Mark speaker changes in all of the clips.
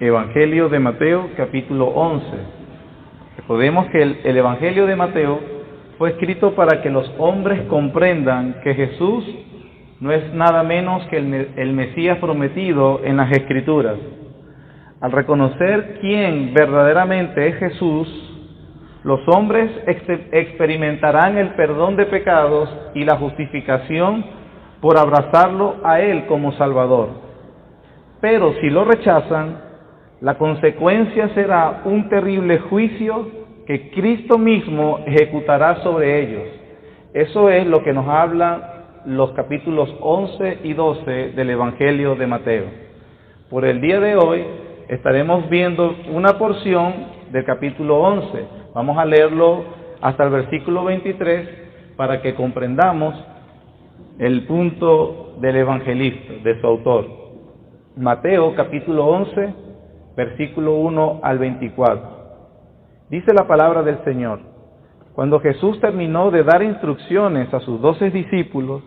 Speaker 1: Evangelio de Mateo, capítulo 11. Recordemos que el Evangelio de Mateo fue escrito para que los hombres comprendan que Jesús no es nada menos que el Mesías prometido en las Escrituras. Al reconocer quién verdaderamente es Jesús, los hombres experimentarán el perdón de pecados y la justificación por abrazarlo a Él como Salvador. Pero si lo rechazan, la consecuencia será un terrible juicio que Cristo mismo ejecutará sobre ellos. Eso es lo que nos hablan los capítulos 11 y 12 del Evangelio de Mateo. Por el día de hoy estaremos viendo una porción del capítulo 11. Vamos a leerlo hasta el versículo 23 para que comprendamos el punto del evangelista, de su autor. Mateo capítulo 11, versículo 1 al 24. Dice la palabra del Señor: Cuando Jesús terminó de dar instrucciones a sus 12 discípulos,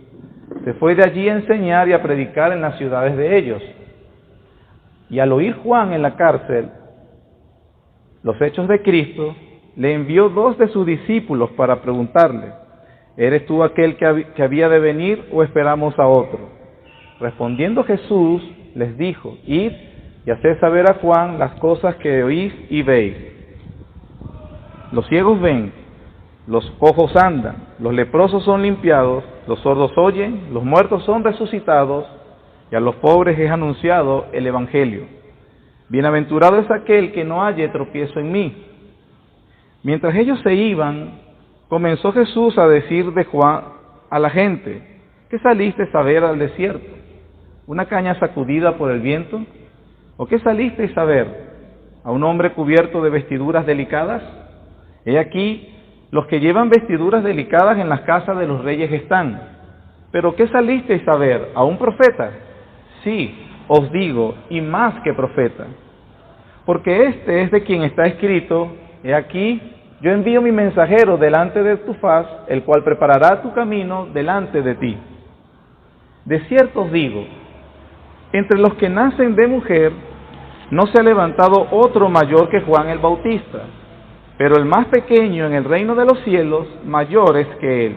Speaker 1: se fue de allí a enseñar y a predicar en las ciudades de ellos. Y al oír Juan en la cárcel los hechos de Cristo, le envió 2 de sus discípulos para preguntarle: ¿eres tú aquel que había de venir o esperamos a otro? Respondiendo Jesús les dijo: id y haced saber a Juan las cosas que oís y veis. Los ciegos ven, los cojos andan, los leprosos son limpiados, los sordos oyen, los muertos son resucitados, y a los pobres es anunciado el Evangelio. Bienaventurado es aquel que no halle tropiezo en mí. Mientras ellos se iban, comenzó Jesús a decir de Juan a la gente: ¿qué salisteis a ver al desierto? ¿Una caña sacudida por el viento? ¿O qué salisteis a ver? ¿A un hombre cubierto de vestiduras delicadas? He aquí, los que llevan vestiduras delicadas en las casas de los reyes están. ¿Pero qué salisteis a ver? ¿A un profeta? Sí, os digo, y más que profeta. Porque este es de quien está escrito: he aquí, yo envío mi mensajero delante de tu faz, el cual preparará tu camino delante de ti. De cierto os digo, entre los que nacen de mujer, no se ha levantado otro mayor que Juan el Bautista, pero el más pequeño en el reino de los cielos, mayor es que él.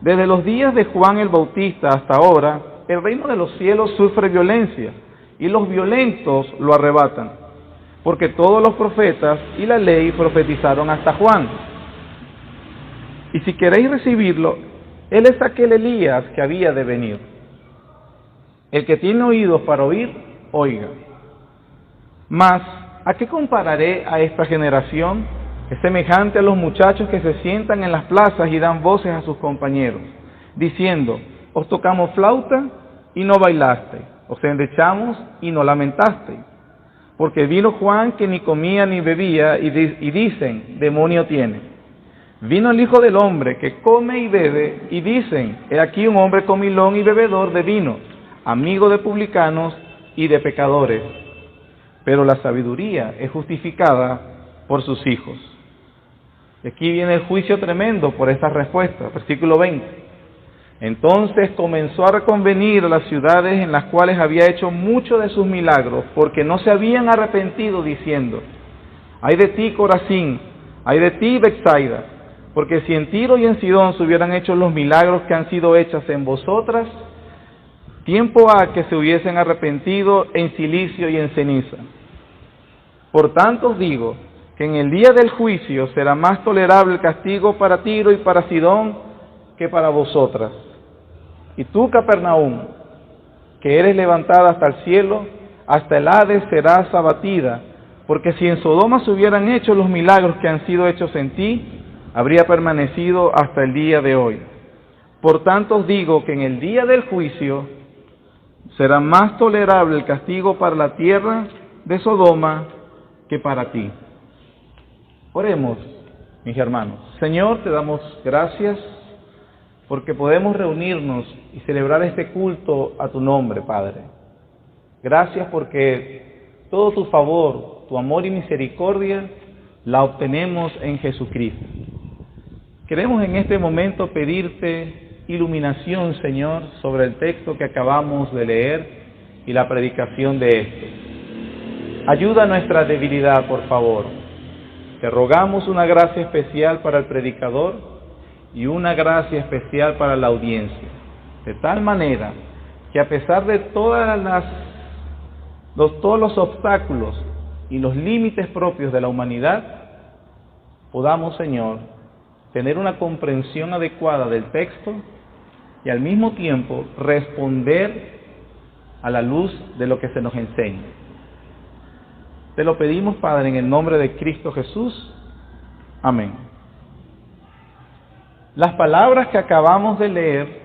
Speaker 1: Desde los días de Juan el Bautista hasta ahora, el reino de los cielos sufre violencia, y los violentos lo arrebatan. Porque todos los profetas y la ley profetizaron hasta Juan. Y si queréis recibirlo, él es aquel Elías que había de venir. El que tiene oídos para oír, oiga. Mas, ¿a qué compararé a esta generación? Es semejante a los muchachos que se sientan en las plazas y dan voces a sus compañeros, diciendo: os tocamos flauta y no bailaste, os endechamos y no lamentaste. Porque vino Juan que ni comía ni bebía y dicen: demonio tiene. Vino el Hijo del Hombre que come y bebe y dicen: he aquí un hombre comilón y bebedor de vino, amigo de publicanos y de pecadores. Pero la sabiduría es justificada por sus hijos. Y aquí viene el juicio tremendo por esta respuesta. Versículo 20. Entonces comenzó a reconvenir a las ciudades en las cuales había hecho muchos de sus milagros, porque no se habían arrepentido, diciendo: ay de ti, Corazín, ay de ti, Betsaida, porque si en Tiro y en Sidón se hubieran hecho los milagros que han sido hechos en vosotras, tiempo ha que se hubiesen arrepentido en cilicio y en ceniza. Por tanto os digo que en el día del juicio será más tolerable el castigo para Tiro y para Sidón que para vosotras. Y tú, Capernaum, que eres levantada hasta el cielo, hasta el Hades serás abatida, porque si en Sodoma se hubieran hecho los milagros que han sido hechos en ti, habría permanecido hasta el día de hoy. Por tanto os digo que en el día del juicio será más tolerable el castigo para la tierra de Sodoma que para ti. Oremos, mis hermanos. Señor, te damos gracias porque podemos reunirnos y celebrar este culto a tu nombre, Padre. Gracias porque todo tu favor, tu amor y misericordia la obtenemos en Jesucristo. Queremos en este momento pedirte iluminación, Señor, sobre el texto que acabamos de leer y la predicación de este. ayuda a nuestra debilidad, por favor. Te rogamos una gracia especial para el predicador y una gracia especial para la audiencia, de tal manera que a pesar de todos los obstáculos y los límites propios de la humanidad, podamos, Señor, tener una comprensión adecuada del texto y al mismo tiempo responder a la luz de lo que se nos enseña. Te lo pedimos, Padre, en el nombre de Cristo Jesús. Amén. Las palabras que acabamos de leer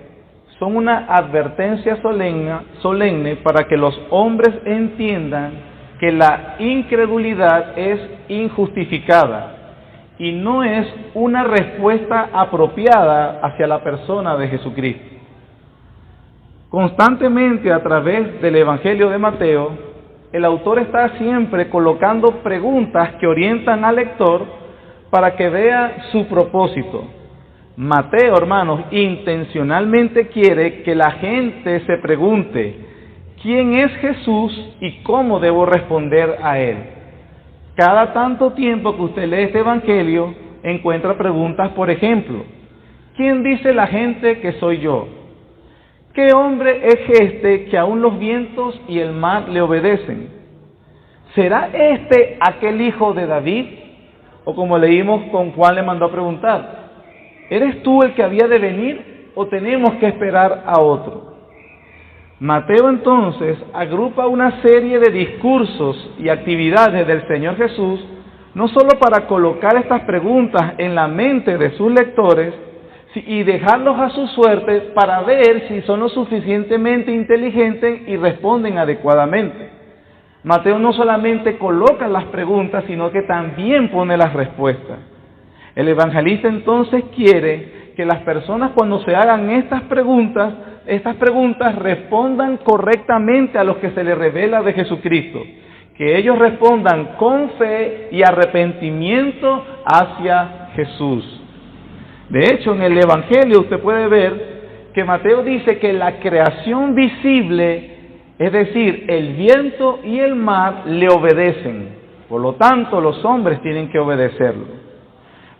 Speaker 1: son una advertencia solemne para que los hombres entiendan que la incredulidad es injustificada y no es una respuesta apropiada hacia la persona de Jesucristo. Constantemente a través del Evangelio de Mateo, el autor está siempre colocando preguntas que orientan al lector para que vea su propósito. Mateo, hermanos, intencionalmente quiere que la gente se pregunte ¿quién es Jesús y cómo debo responder a Él? Cada tanto tiempo que usted lee este Evangelio, encuentra preguntas, por ejemplo, ¿quién dice la gente que soy yo? ¿Qué hombre es este que aún los vientos y el mar le obedecen? ¿Será este aquel hijo de David? O como leímos con Juan le mandó a preguntar, ¿eres tú el que había de venir o tenemos que esperar a otro? Mateo entonces agrupa una serie de discursos y actividades del Señor Jesús, no solo para colocar estas preguntas en la mente de sus lectores, y dejarlos a su suerte para ver si son lo suficientemente inteligentes y responden adecuadamente. Mateo no solamente coloca las preguntas, sino que también pone las respuestas. El evangelista entonces quiere que las personas cuando se hagan estas preguntas respondan correctamente a lo que se les revela de Jesucristo. Que ellos respondan con fe y arrepentimiento hacia Jesús. De hecho, en el Evangelio usted puede ver que Mateo dice que la creación visible, es decir, el viento y el mar, le obedecen. Por lo tanto, los hombres tienen que obedecerlo.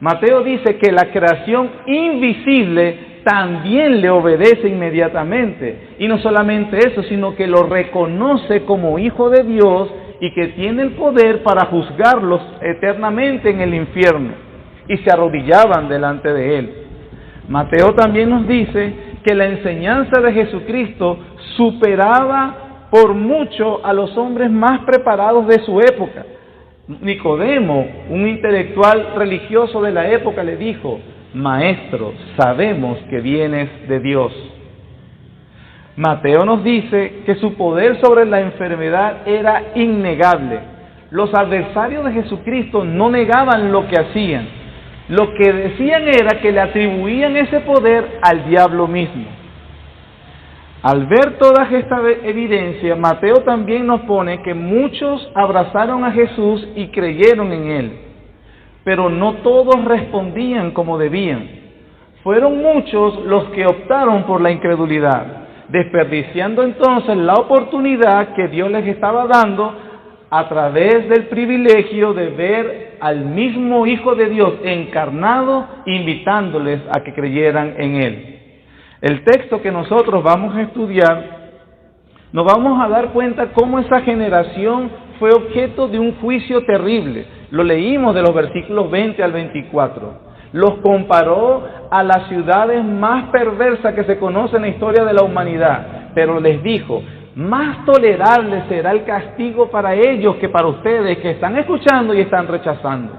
Speaker 1: Mateo dice que la creación invisible también le obedece inmediatamente. Y no solamente eso, sino que lo reconoce como hijo de Dios y que tiene el poder para juzgarlos eternamente en el infierno. Y se arrodillaban delante de Él. Mateo también nos dice que la enseñanza de Jesucristo superaba por mucho a los hombres más preparados de su época. Nicodemo, un intelectual religioso de la época, le dijo, Maestro, sabemos que vienes de Dios. Mateo nos dice que su poder sobre la enfermedad era innegable. Los adversarios de Jesucristo no negaban lo que hacían. Lo que decían era que le atribuían ese poder al diablo mismo. Al ver toda esta evidencia, Mateo también nos pone que muchos abrazaron a Jesús y creyeron en Él, pero no todos respondían como debían. Fueron muchos los que optaron por la incredulidad, desperdiciando entonces la oportunidad que Dios les estaba dando a través del privilegio de ver al mismo Hijo de Dios encarnado, invitándoles a que creyeran en Él. El texto que nosotros vamos a estudiar, nos vamos a dar cuenta cómo esa generación fue objeto de un juicio terrible. Lo leímos de los versículos 20 al 24. Los comparó a las ciudades más perversas que se conocen en la historia de la humanidad, pero les dijo, más tolerable será el castigo para ellos que para ustedes que están escuchando y están rechazando.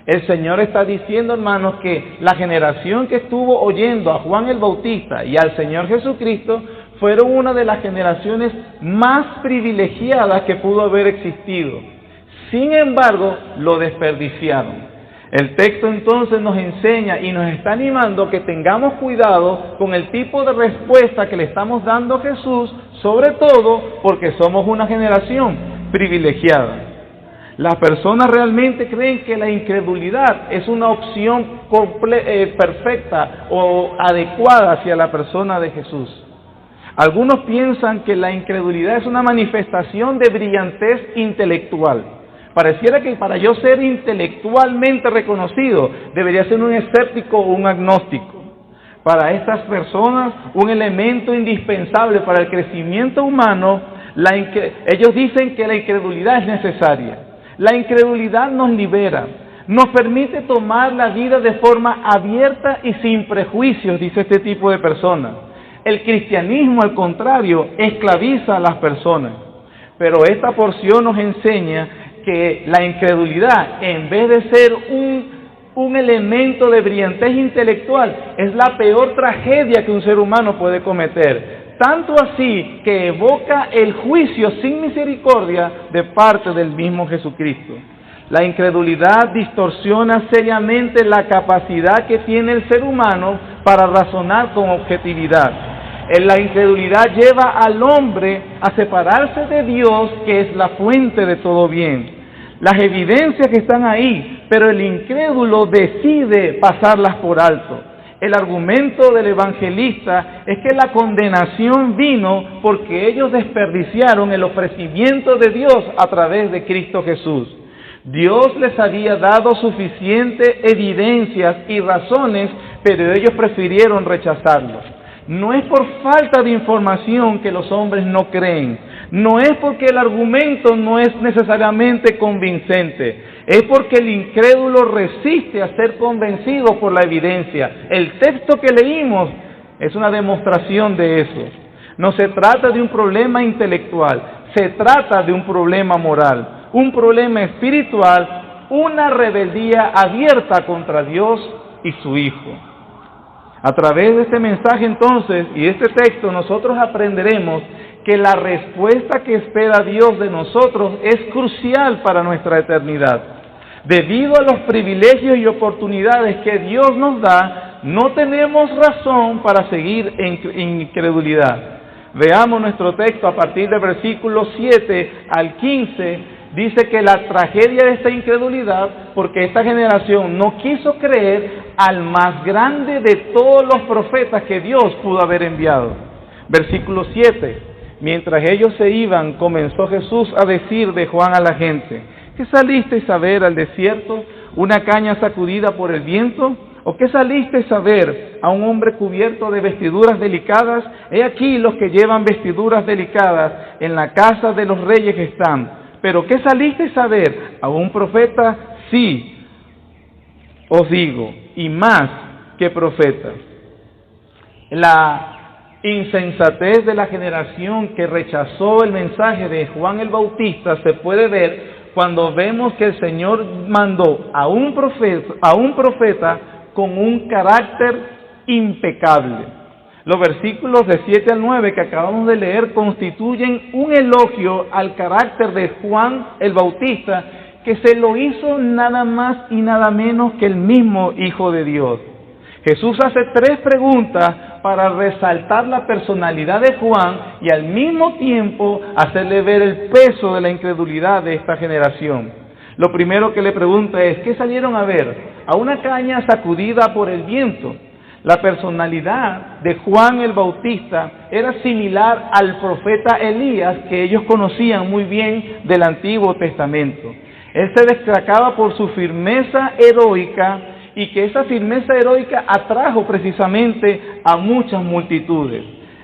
Speaker 1: El Señor está diciendo, hermanos, que la generación que estuvo oyendo a Juan el Bautista y al Señor Jesucristo fueron una de las generaciones más privilegiadas que pudo haber existido. Sin embargo, lo desperdiciaron. El texto entonces nos enseña y nos está animando a que tengamos cuidado con el tipo de respuesta que le estamos dando a Jesús, sobre todo porque somos una generación privilegiada. Las personas realmente creen que la incredulidad es una opción perfecta o adecuada hacia la persona de Jesús. Algunos piensan que la incredulidad es una manifestación de brillantez intelectual. Pareciera que para yo ser intelectualmente reconocido, debería ser un escéptico o un agnóstico. Para estas personas, un elemento indispensable para el crecimiento humano, ellos dicen que la incredulidad es necesaria. La incredulidad nos libera, nos permite tomar la vida de forma abierta y sin prejuicios, dice este tipo de personas. El cristianismo, al contrario, esclaviza a las personas. Pero esta porción nos enseña que la incredulidad, en vez de ser un elemento de brillantez intelectual, es la peor tragedia que un ser humano puede cometer. Tanto así que evoca el juicio sin misericordia de parte del mismo Jesucristo. La incredulidad distorsiona seriamente la capacidad que tiene el ser humano para razonar con objetividad. La incredulidad lleva al hombre a separarse de Dios, que es la fuente de todo bien. Las evidencias que están ahí, pero el incrédulo decide pasarlas por alto. El argumento del evangelista es que la condenación vino porque ellos desperdiciaron el ofrecimiento de Dios a través de Cristo Jesús. Dios les había dado suficientes evidencias y razones, pero ellos prefirieron rechazarlos. No es por falta de información que los hombres no creen. No es porque el argumento no es necesariamente convincente. Es porque el incrédulo resiste a ser convencido por la evidencia. El texto que leímos es una demostración de eso. No se trata de un problema intelectual, se trata de un problema moral, un problema espiritual, una rebeldía abierta contra Dios y su Hijo. A través de este mensaje entonces y de este texto nosotros aprenderemos que la respuesta que espera Dios de nosotros es crucial para nuestra eternidad. Debido a los privilegios y oportunidades que Dios nos da, no tenemos razón para seguir en incredulidad. Veamos nuestro texto a partir del versículo 7 al 15. Dice que la tragedia de esta incredulidad, porque esta generación no quiso creer al más grande de todos los profetas que Dios pudo haber enviado. Versículo 7. Mientras ellos se iban, comenzó Jesús a decir de Juan a la gente: ¿qué salisteis a ver al desierto? ¿Una caña sacudida por el viento? ¿O qué salisteis a ver a un hombre cubierto de vestiduras delicadas? He aquí los que llevan vestiduras delicadas en la casa de los reyes están. ¿Pero qué salisteis a ver? ¿A un profeta? Sí, os digo, y más que profeta. La insensatez de la generación que rechazó el mensaje de Juan el Bautista se puede ver cuando vemos que el Señor mandó a un profeta con un carácter impecable. Los versículos de 7 al 9 que acabamos de leer constituyen un elogio al carácter de Juan el Bautista, que se lo hizo nada más y nada menos que el mismo Hijo de Dios. Jesús hace 3 preguntas para resaltar la personalidad de Juan y al mismo tiempo hacerle ver el peso de la incredulidad de esta generación. Lo primero que le pregunta es: ¿qué salieron a ver? A una caña sacudida por el viento. La personalidad de Juan el Bautista era similar al profeta Elías, que ellos conocían muy bien del Antiguo Testamento. Él se destacaba por su firmeza heroica y que esa firmeza heroica atrajo precisamente a muchas multitudes.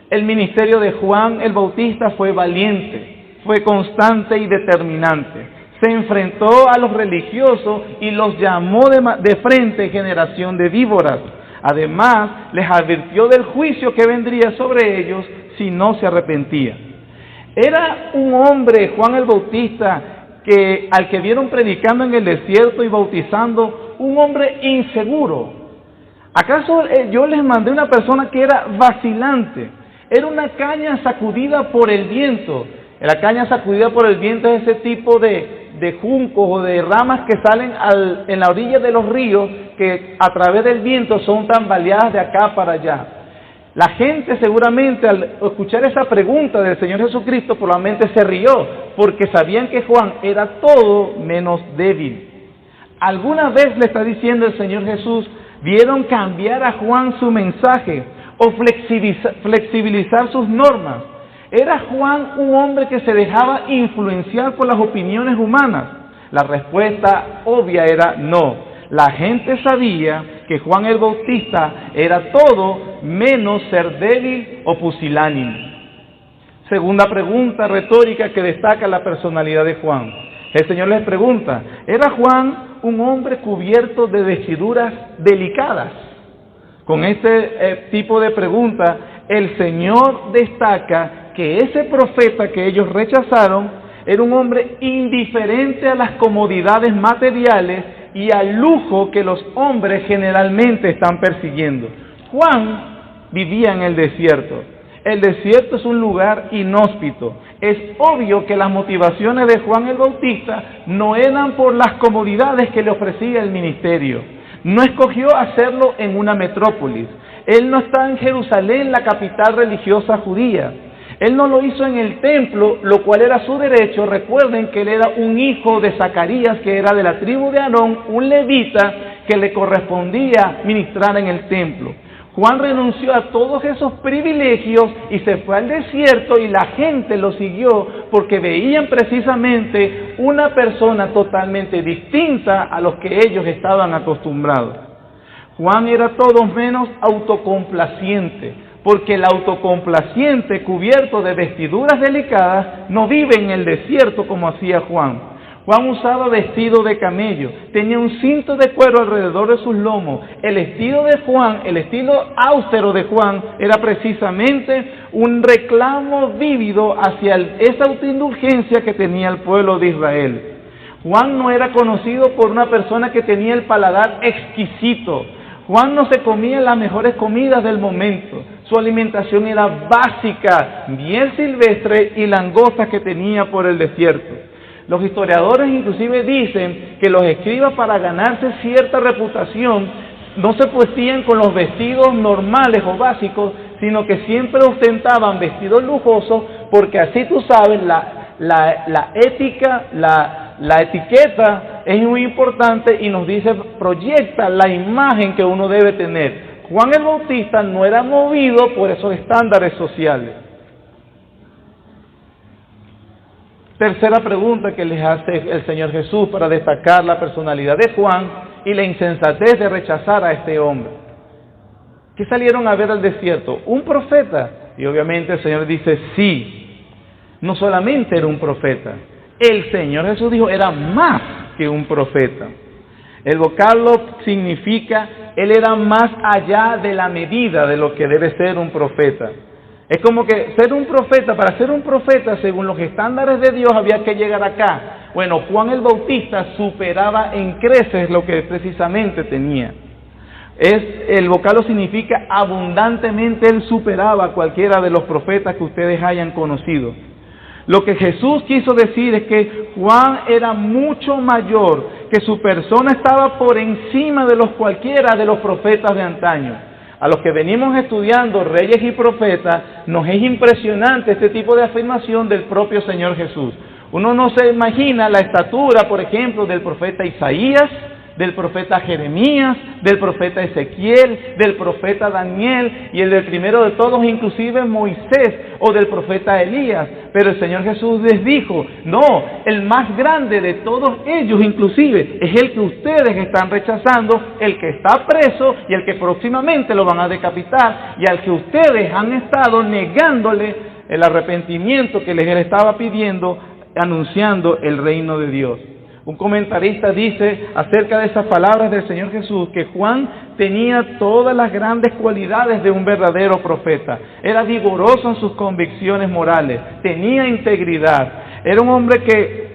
Speaker 1: El ministerio de Juan el Bautista fue valiente, fue constante y determinante. Se enfrentó a los religiosos y los llamó de frente generación de víboras. Además, les advirtió del juicio que vendría sobre ellos si no se arrepentían. Era un hombre, Juan el Bautista, al que vieron predicando en el desierto y bautizando, un hombre inseguro. ¿Acaso yo les mandé una persona que era vacilante? Era una caña sacudida por el viento. La caña sacudida por el viento es ese tipo de juncos o de ramas que salen en la orilla de los ríos, que a través del viento son tambaleadas de acá para allá. La gente seguramente al escuchar esa pregunta del Señor Jesucristo probablemente se rió, porque sabían que Juan era todo menos débil. ¿Alguna vez le está diciendo el Señor Jesús: vieron cambiar a Juan su mensaje? o flexibilizar sus normas. ¿Era Juan un hombre que se dejaba influenciar por las opiniones humanas? La respuesta obvia era no. La gente sabía que Juan el Bautista era todo menos ser débil o pusilánime. Segunda pregunta retórica que destaca la personalidad de Juan. El Señor les pregunta, ¿era Juan un hombre cubierto de vestiduras delicadas? Con este tipo de pregunta, el Señor destaca que ese profeta que ellos rechazaron era un hombre indiferente a las comodidades materiales y al lujo que los hombres generalmente están persiguiendo. Juan vivía en el desierto. El desierto es un lugar inhóspito. Es obvio que las motivaciones de Juan el Bautista no eran por las comodidades que le ofrecía el ministerio. No escogió hacerlo en una metrópolis. Él no está en Jerusalén, la capital religiosa judía. Él no lo hizo en el templo, lo cual era su derecho. Recuerden que él era un hijo de Zacarías, que era de la tribu de Aarón, un levita que le correspondía ministrar en el templo. Juan renunció a todos esos privilegios y se fue al desierto, y la gente lo siguió porque veían precisamente una persona totalmente distinta a los que ellos estaban acostumbrados. Juan era todo menos autocomplaciente, porque el autocomplaciente cubierto de vestiduras delicadas no vive en el desierto como hacía Juan. Juan usaba vestido de camello, tenía un cinto de cuero alrededor de sus lomos. El estilo de Juan, el estilo austero de Juan, era precisamente un reclamo vívido hacia esa autoindulgencia que tenía el pueblo de Israel. Juan no era conocido por una persona que tenía el paladar exquisito. Juan no se comía las mejores comidas del momento. Su alimentación era básica, miel silvestre y langostas que tenía por el desierto. Los historiadores inclusive dicen que los escribas, para ganarse cierta reputación, no se vestían con los vestidos normales o básicos, sino que siempre ostentaban vestidos lujosos, porque así tú sabes, la ética, la etiqueta es muy importante y nos dice, proyecta la imagen que uno debe tener. Juan el Bautista no era movido por esos estándares sociales. Tercera pregunta que les hace el Señor Jesús para destacar la personalidad de Juan y la insensatez de rechazar a este hombre. ¿Qué salieron a ver al desierto? ¿Un profeta? Y obviamente el Señor dice sí. No solamente era un profeta. El Señor Jesús dijo era más que un profeta. El vocablo significa él era más allá de la medida de lo que debe ser un profeta. Es como que ser un profeta, para ser un profeta según los estándares de Dios había que llegar acá. Bueno, Juan el Bautista superaba en creces lo que precisamente tenía. El vocablo significa abundantemente, él superaba a cualquiera de los profetas que ustedes hayan conocido. Lo que Jesús quiso decir es que Juan era mucho mayor, que su persona estaba por encima de cualquiera de los profetas de antaño. A los que venimos estudiando Reyes y Profetas, nos es impresionante este tipo de afirmación del propio Señor Jesús. Uno no se imagina la estatura, por ejemplo, del profeta Isaías, del profeta Jeremías, del profeta Ezequiel, del profeta Daniel y el del primero de todos, inclusive Moisés, o del profeta Elías. Pero el Señor Jesús les dijo, no, el más grande de todos ellos inclusive es el que ustedes están rechazando, el que está preso y el que próximamente lo van a decapitar, y al que ustedes han estado negándole el arrepentimiento que les estaba pidiendo, anunciando el reino de Dios. Un comentarista dice acerca de esas palabras del Señor Jesús que Juan tenía todas las grandes cualidades de un verdadero profeta. Era vigoroso en sus convicciones morales, tenía integridad, era un hombre que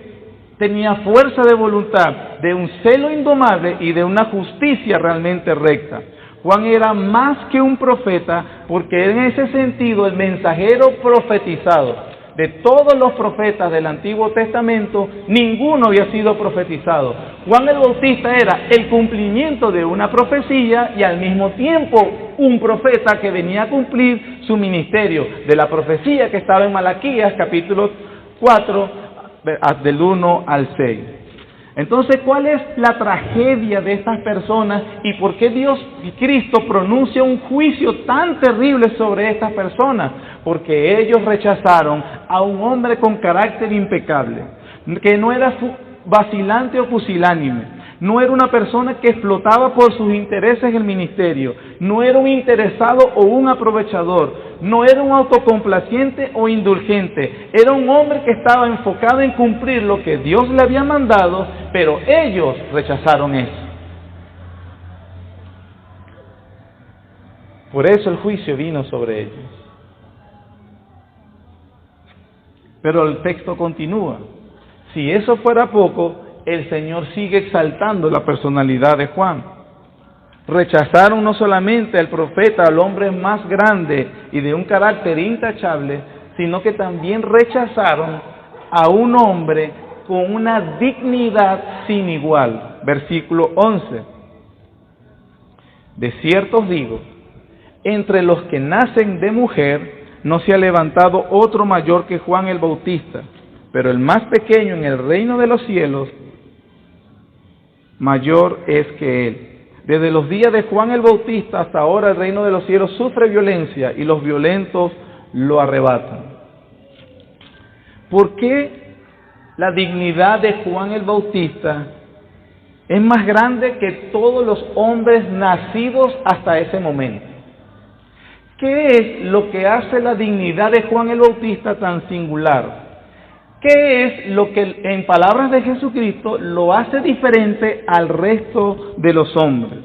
Speaker 1: tenía fuerza de voluntad, de un celo indomable y de una justicia realmente recta. Juan era más que un profeta porque en ese sentido el mensajero profetizado. De todos los profetas del Antiguo Testamento, ninguno había sido profetizado. Juan el Bautista era el cumplimiento de una profecía y al mismo tiempo un profeta que venía a cumplir su ministerio, de la profecía que estaba en Malaquías, capítulo 4, del 1 al 6. Entonces, ¿cuál es la tragedia de estas personas y por qué Dios y Cristo pronuncia un juicio tan terrible sobre estas personas? Porque ellos rechazaron a un hombre con carácter impecable, que no era vacilante o pusilánime, no era una persona que explotaba por sus intereses el ministerio, no era un interesado o un aprovechador, no era un autocomplaciente o indulgente, era un hombre que estaba enfocado en cumplir lo que Dios le había mandado, pero ellos rechazaron eso. Por eso el juicio vino sobre ellos. Pero el texto continúa. Si eso fuera poco, el Señor sigue exaltando la personalidad de Juan. Rechazaron no solamente al profeta, al hombre más grande y de un carácter intachable, sino que también rechazaron a un hombre con una dignidad sin igual. Versículo 11. De cierto os digo, entre los que nacen de mujer no se ha levantado otro mayor que Juan el Bautista, pero el más pequeño en el reino de los cielos mayor es que él. Desde los días de Juan el Bautista hasta ahora el reino de los cielos sufre violencia y los violentos lo arrebatan. ¿Por qué la dignidad de Juan el Bautista es más grande que todos los hombres nacidos hasta ese momento? ¿Qué es lo que hace la dignidad de Juan el Bautista tan singular? ¿Qué es lo que, en palabras de Jesucristo, lo hace diferente al resto de los hombres?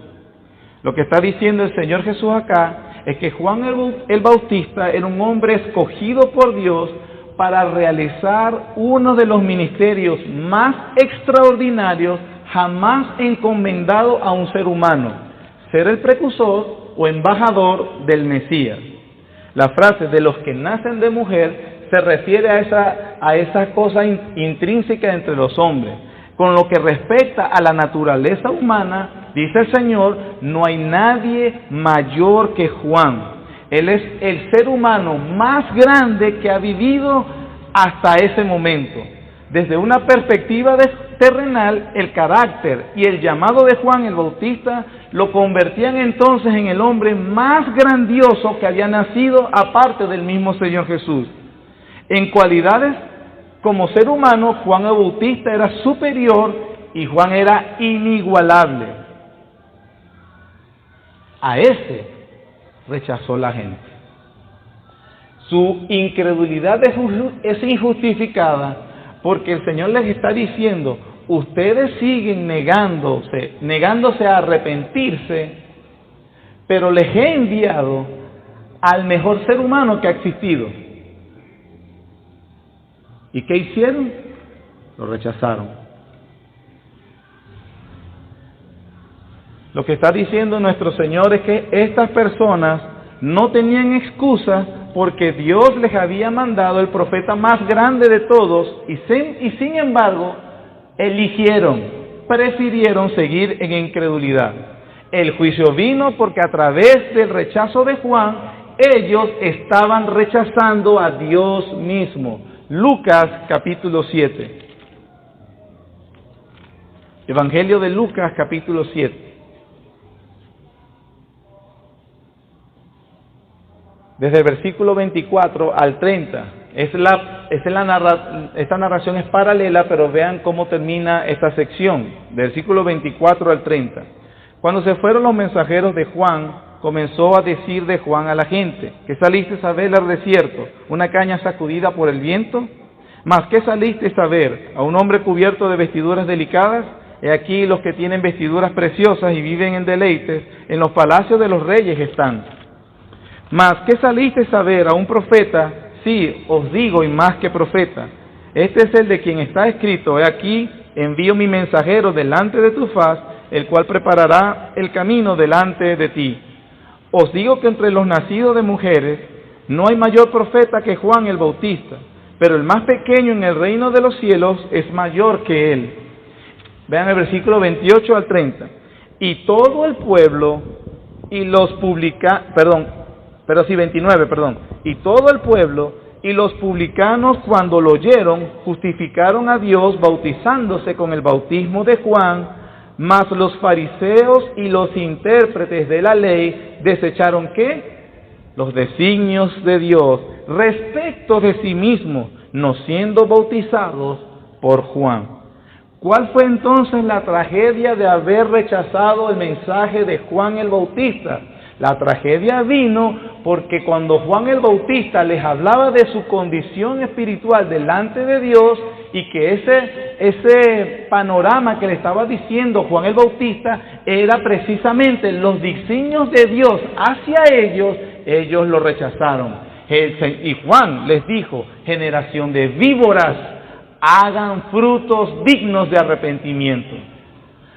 Speaker 1: Lo que está diciendo el Señor Jesús acá es que Juan el Bautista era un hombre escogido por Dios para realizar uno de los ministerios más extraordinarios jamás encomendado a un ser humano: ser el precursor o embajador del Mesías. La frase de los que nacen de mujer se refiere a esa cosa intrínseca entre los hombres. Con lo que respecta a la naturaleza humana, dice el Señor, no hay nadie mayor que Juan. Él es el ser humano más grande que ha vivido hasta ese momento. Desde una perspectiva terrenal, el carácter y el llamado de Juan el Bautista lo convertían entonces en el hombre más grandioso que había nacido aparte del mismo Señor Jesús. En cualidades como ser humano, Juan el Bautista era superior y Juan era inigualable. A ese rechazó la gente. Su incredulidad es injustificada porque el Señor les está diciendo: ustedes siguen negándose a arrepentirse, pero les he enviado al mejor ser humano que ha existido. ¿Y qué hicieron? Lo rechazaron. Lo que está diciendo nuestro Señor es que estas personas no tenían excusa porque Dios les había mandado el profeta más grande de todos y sin embargo prefirieron seguir en incredulidad. El juicio vino porque a través del rechazo de Juan, ellos estaban rechazando a Dios mismo. Lucas capítulo 7. Evangelio de Lucas capítulo 7. Desde el versículo 24 al 30. Esta narración es paralela, pero vean cómo termina esta sección. Versículo 24 al 30. Cuando se fueron los mensajeros de Juan, comenzó a decir de Juan a la gente: ¿qué saliste a ver al desierto? ¿Una caña sacudida por el viento? ¿Mas qué saliste a ver? ¿A un hombre cubierto de vestiduras delicadas? He aquí los que tienen vestiduras preciosas y viven en deleites, en los palacios de los reyes están. ¿Mas qué saliste a ver? ¿A un profeta? Sí, os digo, y más que profeta. Este es el de quien está escrito: he aquí, envío mi mensajero delante de tu faz, el cual preparará el camino delante de ti. Os digo que entre los nacidos de mujeres no hay mayor profeta que Juan el Bautista, pero el más pequeño en el reino de los cielos es mayor que él. Vean el versículo 28 al 30. Y todo el pueblo y los 29, y todo el pueblo Y los publicanos, cuando lo oyeron, justificaron a Dios bautizándose con el bautismo de Juan, mas los fariseos y los intérpretes de la ley desecharon ¿qué? Los designios de Dios respecto de sí mismos, no siendo bautizados por Juan. ¿Cuál fue entonces la tragedia de haber rechazado el mensaje de Juan el Bautista? La tragedia vino porque cuando Juan el Bautista les hablaba de su condición espiritual delante de Dios y que ese panorama que le estaba diciendo Juan el Bautista era precisamente los designios de Dios hacia ellos, ellos lo rechazaron. Y Juan les dijo: generación de víboras, hagan frutos dignos de arrepentimiento.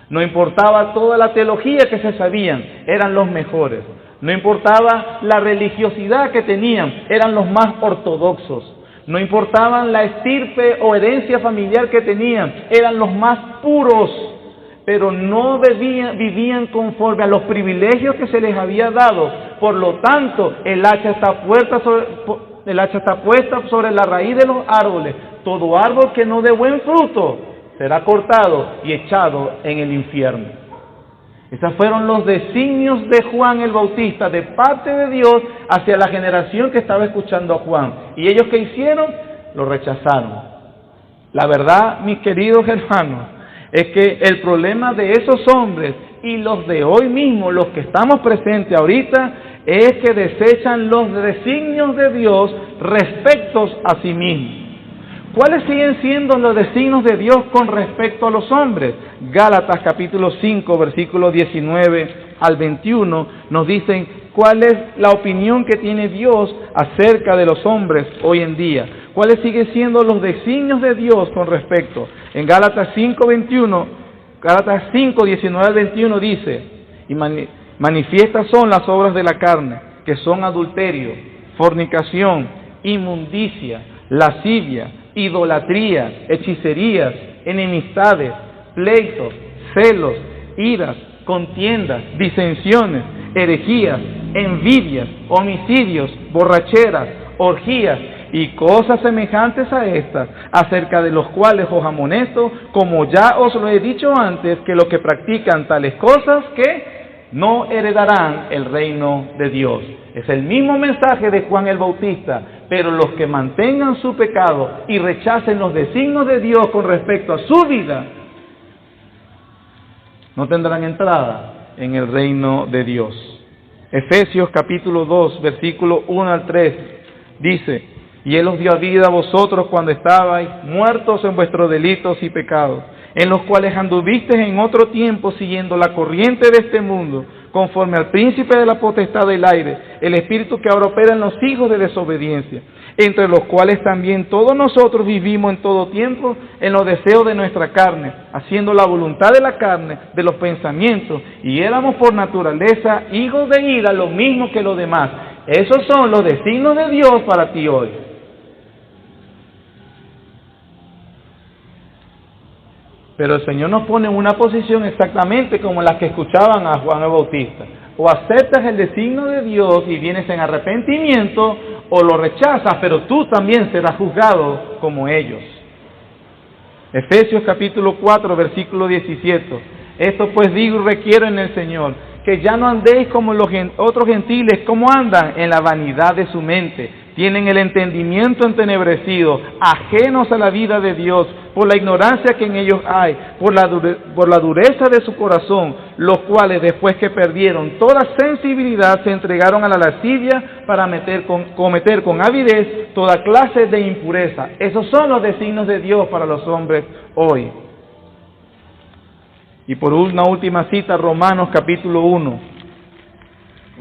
Speaker 1: No importaba toda la teología que se sabían, eran los mejores. No importaba la religiosidad que tenían, eran los más ortodoxos. No importaban la estirpe o herencia familiar que tenían, eran los más puros. Pero no vivían conforme a los privilegios que se les había dado. Por lo tanto, el hacha está puesta sobre la raíz de los árboles. Todo árbol que no dé buen fruto será cortado y echado en el infierno. Esos fueron los designios de Juan el Bautista, de parte de Dios, hacia la generación que estaba escuchando a Juan. ¿Y ellos qué hicieron? Lo rechazaron. La verdad, mis queridos hermanos, es que el problema de esos hombres y los de hoy mismo, los que estamos presentes ahorita, es que desechan los designios de Dios respecto a sí mismos. ¿Cuáles siguen siendo los designios de Dios con respecto a los hombres? Gálatas capítulo 5, versículos 19 al 21 nos dicen cuál es la opinión que tiene Dios acerca de los hombres hoy en día. ¿Cuáles siguen siendo los designios de Dios con respecto? En Gálatas 5, 19 al 21 dice: y manifiestas son las obras de la carne, que son adulterio, fornicación, inmundicia, lascivia, idolatría, hechicerías, enemistades, pleitos, celos, iras, contiendas, disensiones, herejías, envidias, homicidios, borracheras, orgías y cosas semejantes a estas, acerca de los cuales os amonesto, como ya os lo he dicho antes, que los que practican tales cosas, que no heredarán el reino de Dios. Es el mismo mensaje de Juan el Bautista, pero los que mantengan su pecado y rechacen los designios de Dios con respecto a su vida, no tendrán entrada en el reino de Dios. Efesios capítulo 2, versículo 1 al 3, dice: y Él os dio vida a vosotros cuando estabais muertos en vuestros delitos y pecados, en los cuales anduvisteis en otro tiempo siguiendo la corriente de este mundo, conforme al príncipe de la potestad del aire, el espíritu que ahora opera en los hijos de desobediencia, entre los cuales también todos nosotros vivimos en todo tiempo en los deseos de nuestra carne, haciendo la voluntad de la carne, de los pensamientos, y éramos por naturaleza hijos de ira, lo mismo que los demás. Esos son los designios de Dios para ti hoy. Pero el Señor nos pone en una posición exactamente como la que escuchaban a Juan el Bautista. O aceptas el designio de Dios y vienes en arrepentimiento, o lo rechazas, pero tú también serás juzgado como ellos. Efesios capítulo 4, versículo 17. Esto pues digo y requiero en el Señor, que ya no andéis como los otros gentiles, como andan en la vanidad de su mente. Tienen el entendimiento entenebrecido, ajenos a la vida de Dios, por la ignorancia que en ellos hay, por la dureza de su corazón, los cuales después que perdieron toda sensibilidad se entregaron a la lascivia para cometer con avidez toda clase de impureza. Esos son los designios de Dios para los hombres hoy. Y por una última cita, Romanos capítulo 1,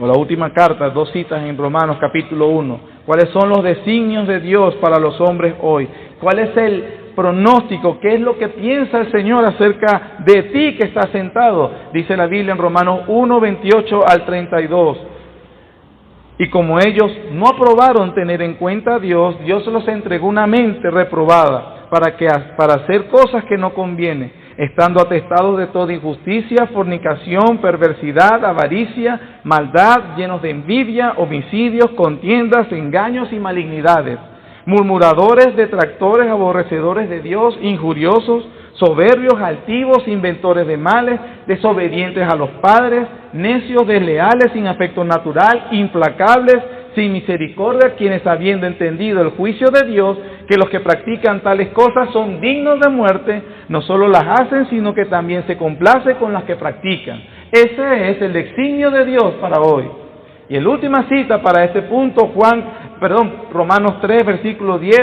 Speaker 1: o la última carta, 2 citas en Romanos capítulo 1. ¿Cuáles son los designios de Dios para los hombres hoy? ¿Cuál es el pronóstico? ¿Qué es lo que piensa el Señor acerca de ti que estás sentado? Dice la Biblia en Romanos 1, 28 al 32. Y como ellos no aprobaron tener en cuenta a Dios, Dios los entregó una mente reprobada para hacer cosas que no convienen, estando atestados de toda injusticia, fornicación, perversidad, avaricia, maldad, llenos de envidia, homicidios, contiendas, engaños y malignidades. murmuradores, detractores, aborrecedores de Dios, injuriosos, soberbios, altivos, inventores de males, desobedientes a los padres, necios, desleales, sin afecto natural, implacables, sin misericordia, quienes habiendo entendido el juicio de Dios, que los que practican tales cosas son dignos de muerte, no solo las hacen, sino que también se complace con las que practican. Ese es el designio de Dios para hoy. Y la última cita para este punto, Romanos 3, versículo 10,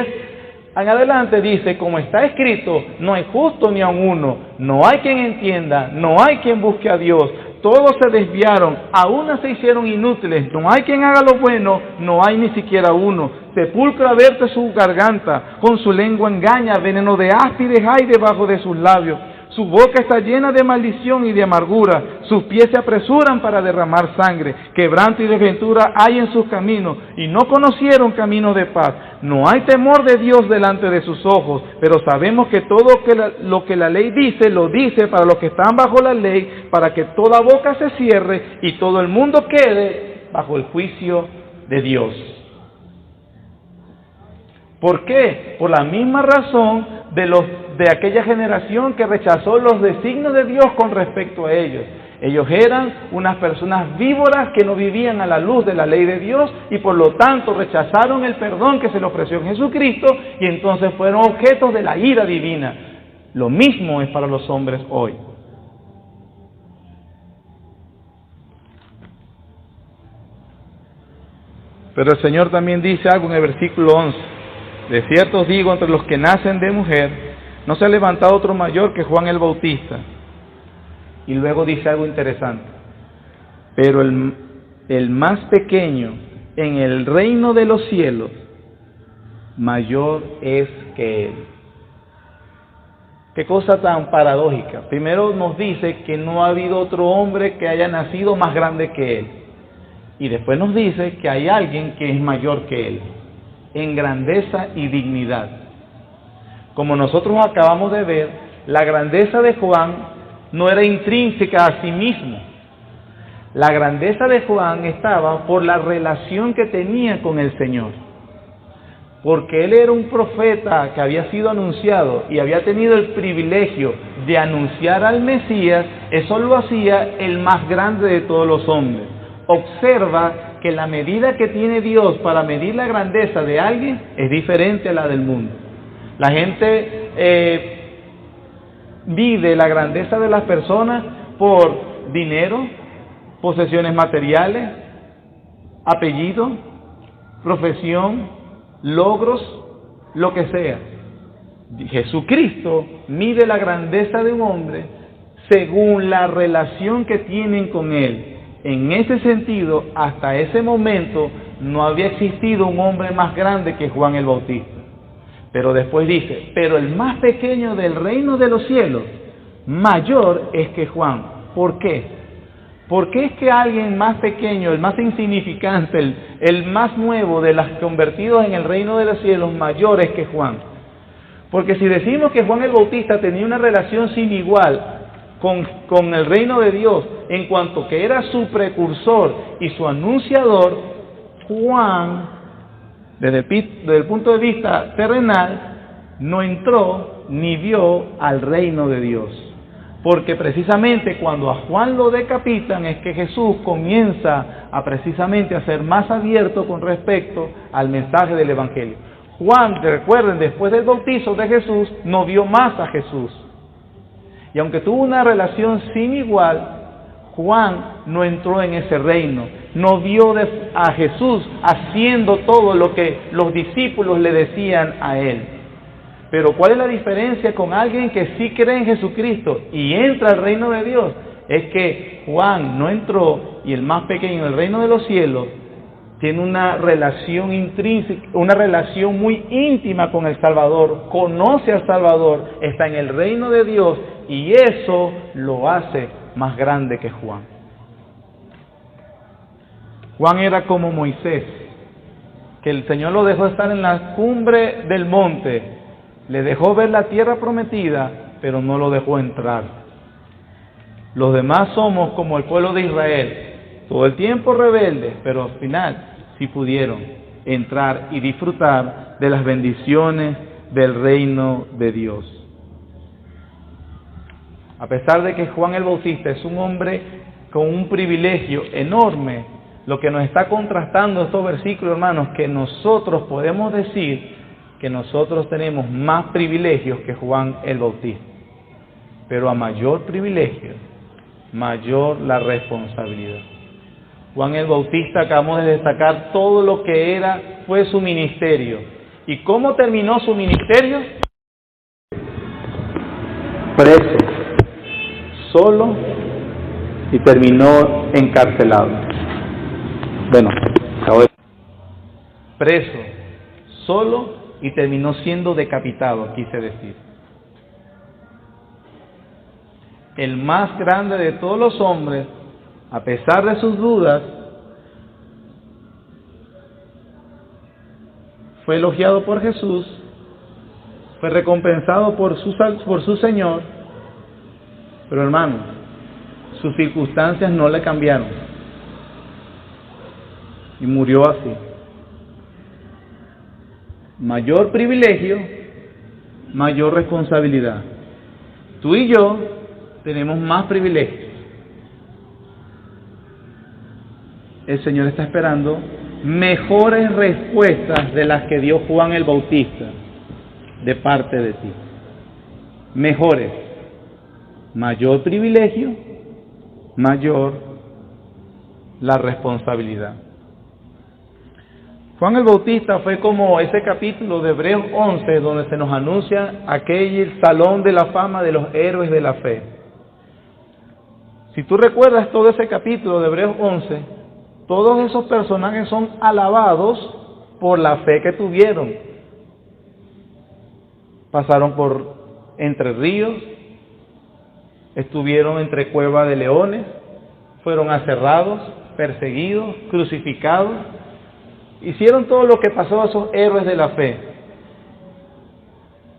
Speaker 1: en adelante dice, como está escrito, no hay justo ni aun uno, no hay quien entienda, no hay quien busque a Dios, todos se desviaron, a una se hicieron inútiles, no hay quien haga lo bueno, no hay ni siquiera uno. Sepulcro verte su garganta, con su lengua engaña, veneno de áspides hay debajo de sus labios. Su boca está llena de maldición y de amargura, sus pies se apresuran para derramar sangre, quebranto y desventura hay en sus caminos, y no conocieron camino de paz. No hay temor de Dios delante de sus ojos, pero sabemos que todo lo que la ley dice, lo dice para los que están bajo la ley, para que toda boca se cierre y todo el mundo quede bajo el juicio de Dios. ¿Por qué? Por la misma razón de aquella generación que rechazó los designios de Dios con respecto a ellos. Ellos eran unas personas víboras que no vivían a la luz de la ley de Dios y por lo tanto rechazaron el perdón que se le ofreció en Jesucristo y entonces fueron objetos de la ira divina. Lo mismo es para los hombres hoy. Pero el Señor también dice algo en el versículo 11. De cierto os digo, entre los que nacen de mujer, no se ha levantado otro mayor que Juan el Bautista. Y luego dice algo interesante. Pero el más pequeño en el reino de los cielos, mayor es que él. Qué cosa tan paradójica. Primero nos dice que no ha habido otro hombre que haya nacido más grande que él. Y después nos dice que hay alguien que es mayor que él, en grandeza y dignidad. Como nosotros acabamos de ver, la grandeza de Juan no era intrínseca a sí mismo. La grandeza de Juan estaba por la relación que tenía con el Señor. Porque él era un profeta que había sido anunciado y había tenido el privilegio de anunciar al Mesías, eso lo hacía el más grande de todos los hombres. Observa que la medida que tiene Dios para medir la grandeza de alguien es diferente a la del mundo. La gente mide la grandeza de las personas por dinero, posesiones materiales, apellido, profesión, logros, lo que sea. Jesucristo mide la grandeza de un hombre según la relación que tienen con Él. En ese sentido, hasta ese momento, no había existido un hombre más grande que Juan el Bautista. Pero después dice, pero el más pequeño del reino de los cielos, mayor es que Juan. ¿Por qué? ¿Por qué es que alguien más pequeño, el más insignificante, el más nuevo de los convertidos en el reino de los cielos, mayor es que Juan? Porque si decimos que Juan el Bautista tenía una relación sin igual con el reino de Dios, en cuanto que era su precursor y su anunciador, Juan, desde el punto de vista terrenal, no entró ni vio al reino de Dios. Porque precisamente cuando a Juan lo decapitan es que Jesús comienza a precisamente a ser más abierto con respecto al mensaje del Evangelio. Juan, recuerden, después del bautizo de Jesús, no vio más a Jesús. Y aunque tuvo una relación sin igual, Juan no entró en ese reino, no vio a Jesús haciendo todo lo que los discípulos le decían a él. Pero ¿cuál es la diferencia con alguien que sí cree en Jesucristo y entra al reino de Dios? Es que Juan no entró y el más pequeño del reino de los cielos tiene una relación intrínseca, una relación muy íntima con el Salvador, conoce al Salvador, está en el reino de Dios y eso lo hace más grande que Juan. Juan era como Moisés, que el Señor lo dejó estar en la cumbre del monte, le dejó ver la tierra prometida, pero no lo dejó entrar. Los demás somos como el pueblo de Israel, todo el tiempo rebeldes, pero al final sí pudieron entrar y disfrutar de las bendiciones del reino de Dios. A pesar de que Juan el Bautista es un hombre con un privilegio enorme, lo que nos está contrastando estos versículos, hermanos, que nosotros podemos decir que nosotros tenemos más privilegios que Juan el Bautista. Pero a mayor privilegio, mayor la responsabilidad. Juan el Bautista, acabamos de destacar todo lo que fue su ministerio. ¿Y cómo terminó su ministerio? Preso, solo, y terminó encarcelado. Bueno, preso, solo, y terminó siendo decapitado, quise decir. El más grande de todos los hombres, a pesar de sus dudas, fue elogiado por Jesús, fue recompensado por su Señor, pero hermano, sus circunstancias no le cambiaron y murió así. Mayor privilegio, mayor responsabilidad. Tú y yo tenemos más privilegios. El Señor está esperando mejores respuestas de las que dio Juan el Bautista de parte de ti. Mejores. Mayor privilegio, mayor la responsabilidad. Juan el Bautista fue como ese capítulo de Hebreos 11 donde se nos anuncia aquel salón de la fama de los héroes de la fe. Si tú recuerdas todo ese capítulo de Hebreos 11, todos esos personajes son alabados por la fe que tuvieron. Pasaron por entre ríos, estuvieron entre cuevas de leones, fueron aserrados, perseguidos, crucificados. Hicieron todo lo que pasó a esos héroes de la fe.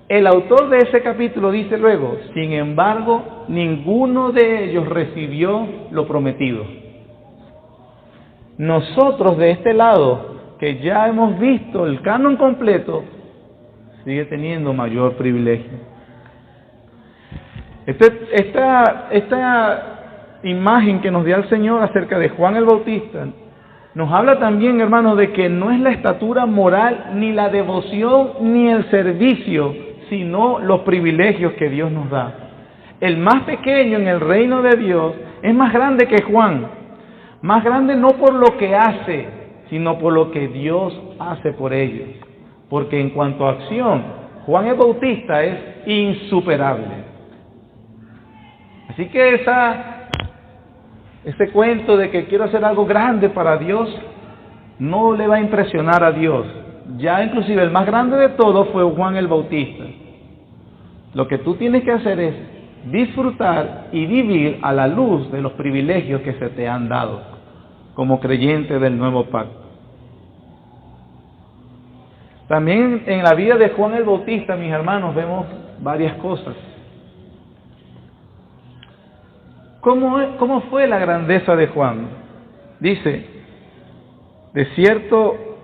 Speaker 1: El autor de ese capítulo dice luego, sin embargo, ninguno de ellos recibió lo prometido. Nosotros de este lado, que ya hemos visto el canon completo, sigue teniendo mayor privilegio. Esta imagen que nos dio el Señor acerca de Juan el Bautista nos habla también, hermanos, de que no es la estatura moral, ni la devoción, ni el servicio, sino los privilegios que Dios nos da. El más pequeño en el reino de Dios es más grande que Juan. Más grande no por lo que hace, sino por lo que Dios hace por ellos. Porque en cuanto a acción, Juan el Bautista es insuperable. Así que ese cuento de que quiero hacer algo grande para Dios no le va a impresionar a Dios. Ya inclusive el más grande de todos fue Juan el Bautista. Lo que tú tienes que hacer es disfrutar y vivir a la luz de los privilegios que se te han dado como creyente del nuevo pacto. También en la vida de Juan el Bautista, mis hermanos, vemos varias cosas. ¿Cómo fue la grandeza de Juan? Dice,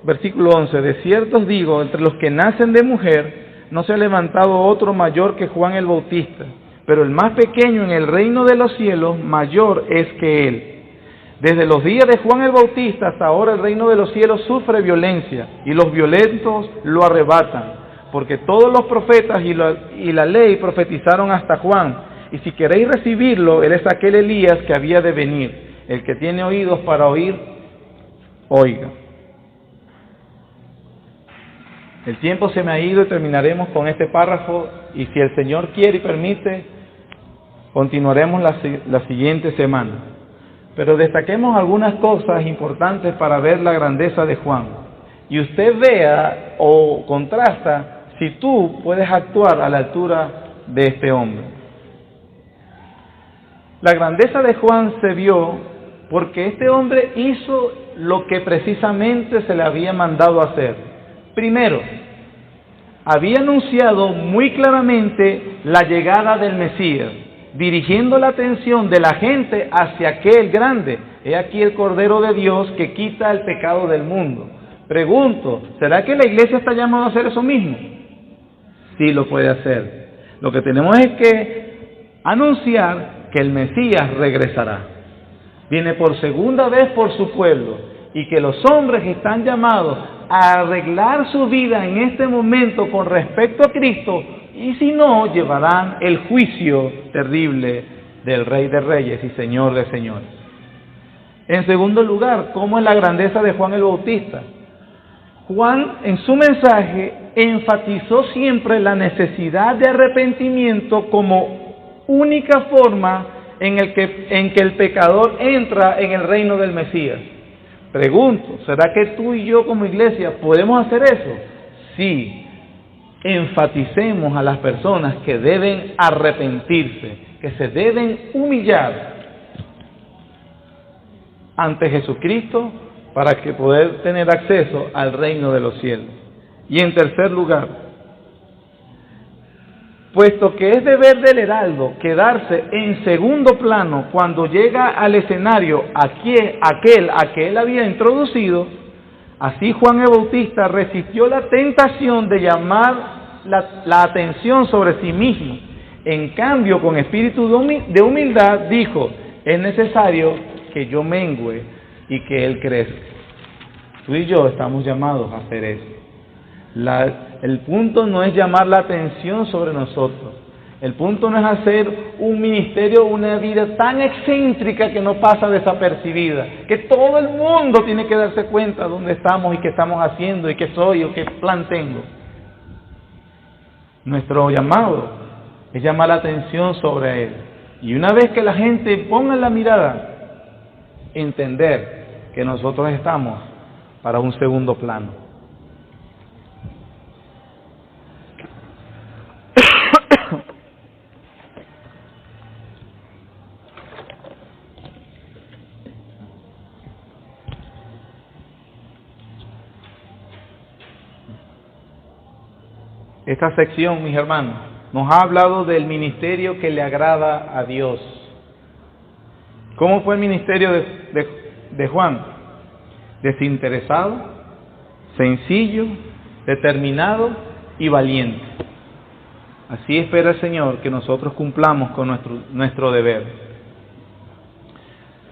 Speaker 1: versículo 11, de cierto os digo, entre los que nacen de mujer, no se ha levantado otro mayor que Juan el Bautista, pero el más pequeño en el reino de los cielos, mayor es que él. Desde los días de Juan el Bautista hasta ahora el reino de los cielos sufre violencia, y los violentos lo arrebatan, porque todos los profetas y la ley profetizaron hasta Juan. Y si queréis recibirlo, él es aquel Elías que había de venir. El que tiene oídos para oír, oiga. El tiempo se me ha ido y terminaremos con este párrafo. Y si el Señor quiere y permite, continuaremos la siguiente semana. Pero destaquemos algunas cosas importantes para ver la grandeza de Juan. Y usted vea o contrasta si tú puedes actuar a la altura de este hombre. La grandeza de Juan se vio porque este hombre hizo lo que precisamente se le había mandado hacer. Primero, había anunciado muy claramente la llegada del Mesías, dirigiendo la atención de la gente hacia aquel grande. He aquí el Cordero de Dios que quita el pecado del mundo. Pregunto, ¿será que la iglesia está llamada a hacer eso mismo? Sí lo puede hacer. Lo que tenemos es que anunciar que el Mesías regresará. Viene por segunda vez por su pueblo, y que los hombres están llamados a arreglar su vida en este momento con respecto a Cristo, y si no, llevarán el juicio terrible del Rey de Reyes y Señor de Señores. En segundo lugar, ¿cómo es la grandeza de Juan el Bautista? Juan, en su mensaje, enfatizó siempre la necesidad de arrepentimiento como única forma en que el pecador entra en el reino del Mesías. Pregunto, ¿será que tú y yo como iglesia podemos hacer eso? Sí. Enfaticemos a las personas que deben arrepentirse, que se deben humillar ante Jesucristo para que poder tener acceso al reino de los cielos. Y en tercer lugar, puesto que es deber del heraldo quedarse en segundo plano cuando llega al escenario aquel a que él había introducido, así Juan el Bautista resistió la tentación de llamar la atención sobre sí mismo. En cambio, con espíritu de humildad, dijo: es necesario que yo mengüe y que él crezca. Tú y yo estamos llamados a hacer eso. El punto no es llamar la atención sobre nosotros. El punto no es hacer un ministerio, una vida tan excéntrica que no pasa desapercibida, que todo el mundo tiene que darse cuenta de dónde estamos y qué estamos haciendo y qué soy o qué plan tengo. Nuestro llamado es llamar la atención sobre Él. Y una vez que la gente ponga la mirada, entender que nosotros estamos para un segundo plano. Esta sección, mis hermanos, nos ha hablado del ministerio que le agrada a Dios. ¿Cómo fue el ministerio de Juan? Desinteresado, sencillo, determinado y valiente. Así espera el Señor que nosotros cumplamos con nuestro deber.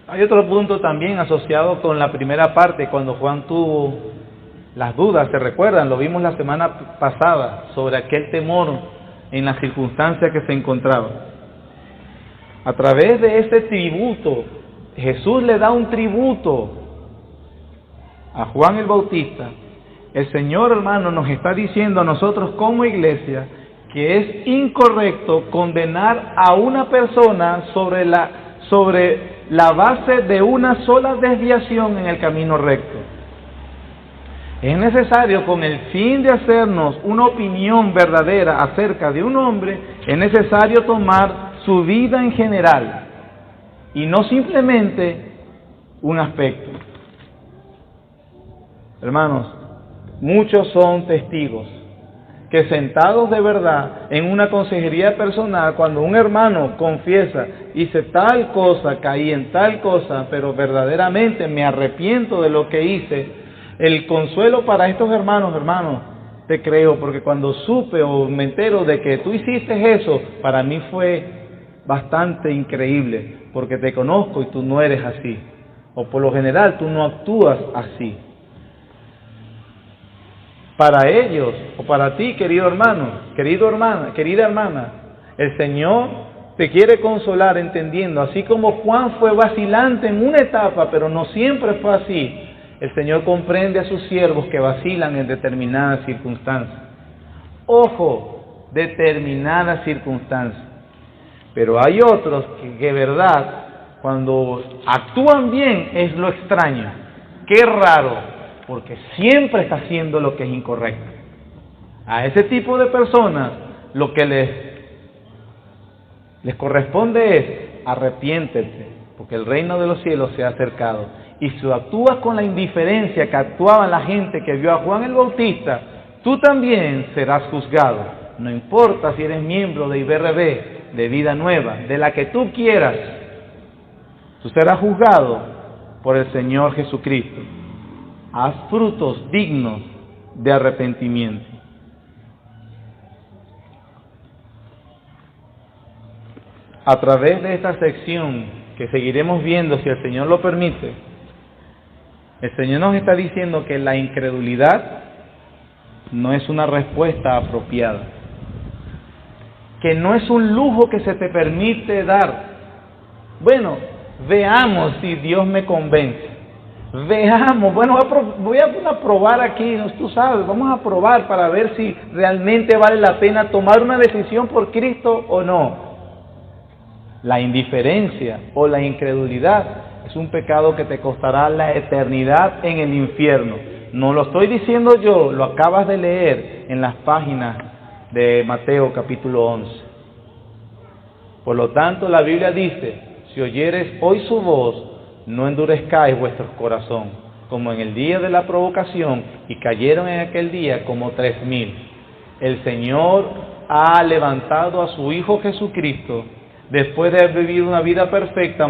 Speaker 1: Hay otro punto también asociado con la primera parte, cuando Juan tuvo las dudas, ¿se recuerdan? Lo vimos la semana pasada, sobre aquel temor en las circunstancias que se encontraba. A través de ese tributo, Jesús le da un tributo a Juan el Bautista. El Señor, hermano, nos está diciendo a nosotros como iglesia que es incorrecto condenar a una persona sobre la base de una sola desviación en el camino recto. Es necesario, con el fin de hacernos una opinión verdadera acerca de un hombre, es necesario tomar su vida en general y no simplemente un aspecto. Hermanos, muchos son testigos que, sentados de verdad en una consejería personal, cuando un hermano confiesa: hice tal cosa, caí en tal cosa, pero verdaderamente me arrepiento de lo que hice, el consuelo para estos hermanos: te creo, porque cuando supe o me entero de que tú hiciste eso, para mí fue bastante increíble, porque te conozco y tú no eres así, o por lo general tú no actúas así. Para ellos, o para ti, querido hermano, querida hermana, el Señor te quiere consolar entendiendo, así como Juan fue vacilante en una etapa, pero no siempre fue así. El Señor comprende a sus siervos que vacilan en determinadas circunstancias. Ojo, determinadas circunstancias. Pero hay otros que verdad, cuando actúan bien, es lo extraño. Qué raro, porque siempre está haciendo lo que es incorrecto. A ese tipo de personas, lo que les corresponde es: arrepiéntete, porque el reino de los cielos se ha acercado. Y si actúas con la indiferencia que actuaba la gente que vio a Juan el Bautista, tú también serás juzgado. No importa si eres miembro de IBRB, de Vida Nueva, de la que tú quieras, tú serás juzgado por el Señor Jesucristo. haz frutos dignos de arrepentimiento. A través de esta sección que seguiremos viendo, si el Señor lo permite, el Señor nos está diciendo que la incredulidad no es una respuesta apropiada, que no es un lujo que se te permite dar. Bueno, veamos si Dios me convence. Veamos, bueno, voy a probar aquí, tú sabes, vamos a probar para ver si realmente vale la pena tomar una decisión por Cristo o no. La indiferencia o la incredulidad es un pecado que te costará la eternidad en el infierno. No lo estoy diciendo yo, lo acabas de leer en las páginas de Mateo capítulo 11. Por lo tanto, la Biblia dice, si oyeres hoy su voz, no endurezcáis vuestro corazón, como en el día de la provocación, y cayeron en aquel día como 3,000. El Señor ha levantado a su Hijo Jesucristo, después de haber vivido una vida perfecta,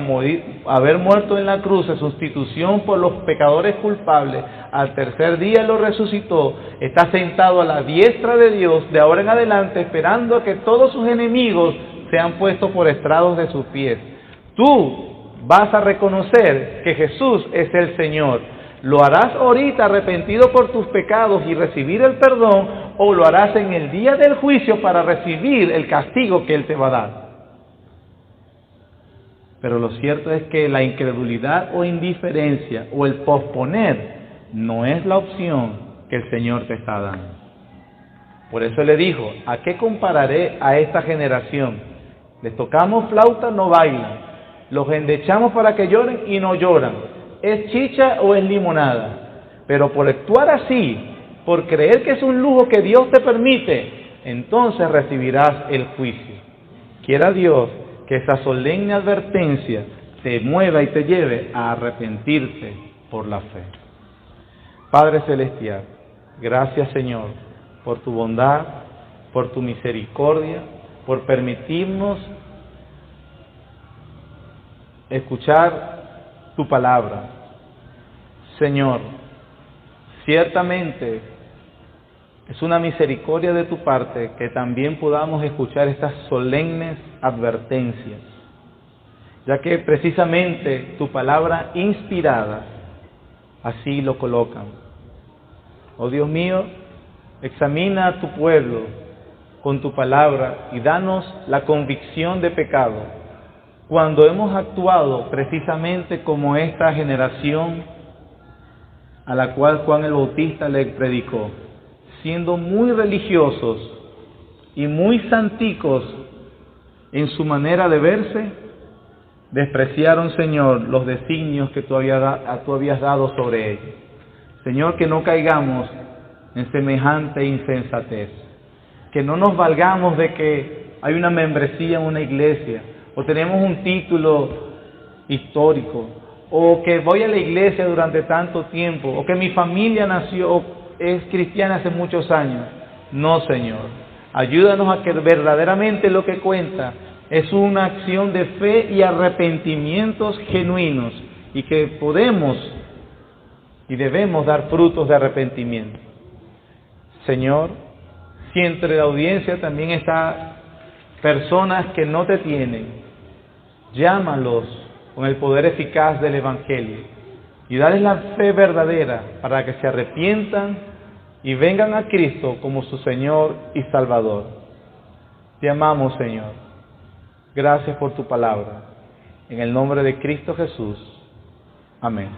Speaker 1: haber muerto en la cruz en sustitución por los pecadores culpables, al tercer día lo resucitó, está sentado a la diestra de Dios, de ahora en adelante, esperando a que todos sus enemigos sean puestos por estrados de sus pies. Tú vas a reconocer que Jesús es el Señor. ¿Lo harás ahorita arrepentido por tus pecados y recibir el perdón, o lo harás en el día del juicio para recibir el castigo que Él te va a dar? Pero lo cierto es que la incredulidad o indiferencia o el posponer no es la opción que el Señor te está dando. Por eso le dijo, ¿a qué compararé a esta generación? Les tocamos flauta, no bailan. Los endechamos para que lloren y no lloran. ¿Es chicha o es limonada? Pero por actuar así, por creer que es un lujo que Dios te permite, entonces recibirás el juicio. Quiera Dios que esa solemne advertencia te mueva y te lleve a arrepentirte por la fe. Padre Celestial, gracias Señor por tu bondad, por tu misericordia, por permitirnos escuchar tu palabra. Señor, ciertamente es una misericordia de tu parte que también podamos escuchar estas solemnes advertencias, ya que precisamente tu palabra inspirada así lo colocan. Oh Dios mío, examina a tu pueblo con tu palabra y danos la convicción de pecado cuando hemos actuado precisamente como esta generación a la cual Juan el Bautista le predicó, siendo muy religiosos y muy santicos en su manera de verse, despreciaron, Señor, los designios que tú habías dado sobre ellos. Señor, que no caigamos en semejante insensatez, que no nos valgamos de que hay una membresía en una iglesia, o tenemos un título histórico, o que voy a la iglesia durante tanto tiempo, o que mi familia nació, es cristiana hace muchos años. No, Señor, ayúdanos a que verdaderamente lo que cuenta es una acción de fe y arrepentimientos genuinos, y que podemos y debemos dar frutos de arrepentimiento. Señor, si entre la audiencia también está personas que no te tienen, llámalos con el poder eficaz del Evangelio y dales la fe verdadera para que se arrepientan y vengan a Cristo como su Señor y Salvador. Te amamos, Señor. Gracias por tu palabra. En el nombre de Cristo Jesús. Amén.